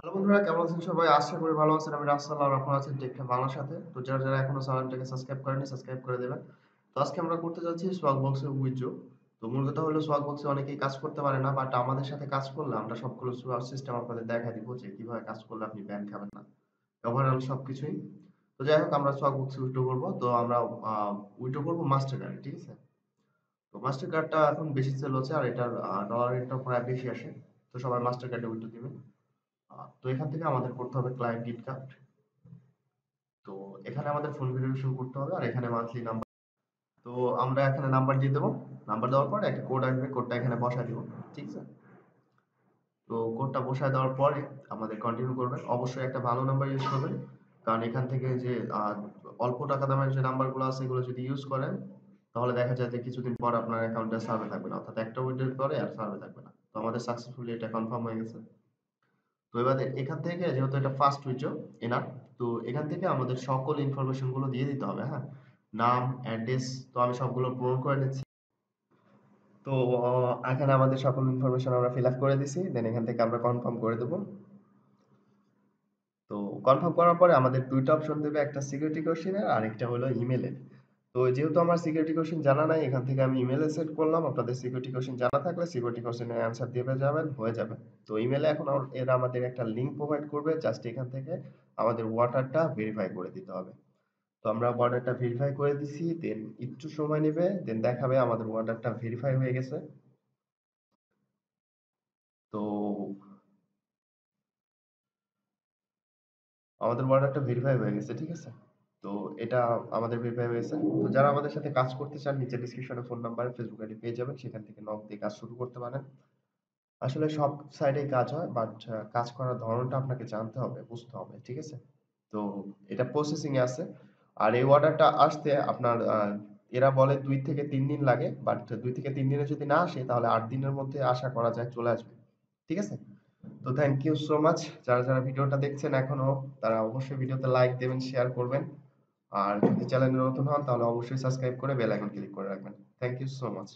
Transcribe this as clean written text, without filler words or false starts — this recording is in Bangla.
হ্যালো বন্ধুরা, কেমন আছেন সবাই? আশা করি ভালো আছেন। আমি রাসেল আর আপনারা আছেন টেক বাংলার সাথে। তো যারা এখনো চ্যানেলটাকে সাবস্ক্রাইব করেননি, সাবস্ক্রাইব করে দেবেন। তো আজকে আমরা করতে যাচ্ছি সোয়াগ বক্সের উইথড্র। তো মূল কথা হলো সোয়াগ বক্সে অনেকেই কাজ করতে পারে না, বাট আমাদের সাথে কাজ করলে আমরা সবগুলো সোয়াগ সিস্টেম আপনাদের দেখাই দিব যে কিভাবে কাজ করলে আপনি ব্যান খাবেন না। ওভারঅল সবকিছুই। তো যাই হোক, আমরা সোয়াগ বক্সে উইথড্র করব। তো আমরা উইথড্র করব মাস্টার কার্ডে, ঠিক আছে? তো মাস্টার কার্ডটা এখন বেশি সেল হচ্ছে আর এটার ডলার রেটটা প্রায় বেশি আসে। তো সবাই মাস্টার কার্ডে উইথড্র দিবেন। তো এখান থেকে আমাদের করতে হবে ক্লায়েন্ট গিট কার্ড। তো এখানে আমাদের ফোন ভেরিফিকেশন করতে হবে আর এখানে মান্থলি নাম্বার। তো আমরা এখানে নাম্বার দিয়ে দেবো। নাম্বার দেওয়ার পর একটা কোড আসবে, কোডটা এখানে বসায় দিব। ঠিক আছে? তো কোডটা বসায় দেওয়ার পরে আমাদের কন্টিনিউ করবেন। অবশ্যই একটা ভালো নাম্বার ইউজ করবেন, কারণ এখান থেকে যে অল্প টাকা দামের যে নাম্বারগুলো আছে এগুলো যদি ইউজ করেন তাহলে দেখা যায় যে কিছুদিন পর আপনার অ্যাকাউন্টে সার্ভে থাকবে না, অর্থাৎ একটা উইথড্র পরে আর সার্ভে থাকবে না। তো আমাদের সাকসেসফুলি এটা কনফার্ম হয়ে গেছে। তো এবারে এখান থেকে যেহেতু এটা ফার্স্ট উইথড্র এনার, তো এখান থেকে আমাদের সকল ইনফরমেশন গুলো দিয়ে দিতে হবে। হ্যাঁ, নাম, অ্যাড্রেস, তো আমি সবগুলো পূরণ করে নিচ্ছি। তো এখানে আমাদের সকল ইনফরমেশন আমরা ফিল আপ করে দিছি, দেন এখান থেকে আমরা কনফার্ম করে দেবো। তো কনফার্ম করার পরে আমাদের দুইটা অপশন দেবে, একটা সিকিউরিটি কোশ্চেনের আর একটা হলো ইমেলের। তো যেহেতু আমার সিকিউরিটি কোশ্চেন জানা নাই, এখান থেকে আমি ইমেলে সেট করলাম। আপনাদের সিকিউরিটি কোশ্চেন জানা থাকলে সিকিউরিটি কোশ্চেনের অ্যান্সার দিয়ে যাবেন, হয়ে যাবে। তো ইমেলে এখন এরা আমাদের একটা লিঙ্ক প্রোভাইড করবে, জাস্ট এখান থেকে আমাদের ওয়াটারটা ভেরিফাই করে দিতে হবে। তো আমরা ওয়াটারটা ভেরিফাই করে দিছি, দেন একটু সময় নেবে, দেন দেখাবে আমাদের ওয়াটারটা ভেরিফাই হয়ে গেছে। তো আমাদের অর্ডারটা ভেরিফাই হয়ে গেছে, ঠিক আছে? তো এটা আমাদের ভেরিফাই হয়েছে। তো যারা আমাদের সাথে কাজ করতে চান, নিচে ডেসক্রিপশনে ফোন নাম্বার, ফেসবুক আইডি পেয়ে যাবেন, সেখান থেকে নক দিয়ে কাজ শুরু করতে পারেন। আসলে সব সাইডেই কাজ হয়, বাট কাজ করার ধরনটা আপনাকে জানতে হবে, বুঝতে হবে, ঠিক আছে? তো এটা প্রসেসিং এ আছে। আর এই অর্ডারটা আসতে আপনার এরা বলে 2 থেকে 3 দিন লাগে, বাট 2 থেকে 3 দিনে যদি না আসে তাহলে 8 দিনের মধ্যে আশা করা যায় চলে আসবে। ঠিক আছে? তো থ্যাংক ইউ সো মাচ। যারা ভিডিওটা দেখছেন এখনো, তারা অবশ্যই ভিডিওতে লাইক দেবেন, শেয়ার করবেন। আর যদি চ্যানেলে নতুন হন তাহলে অবশ্যই সাবস্ক্রাইব করে বেল আইকন ক্লিক করে রাখবেন। Thank you so much.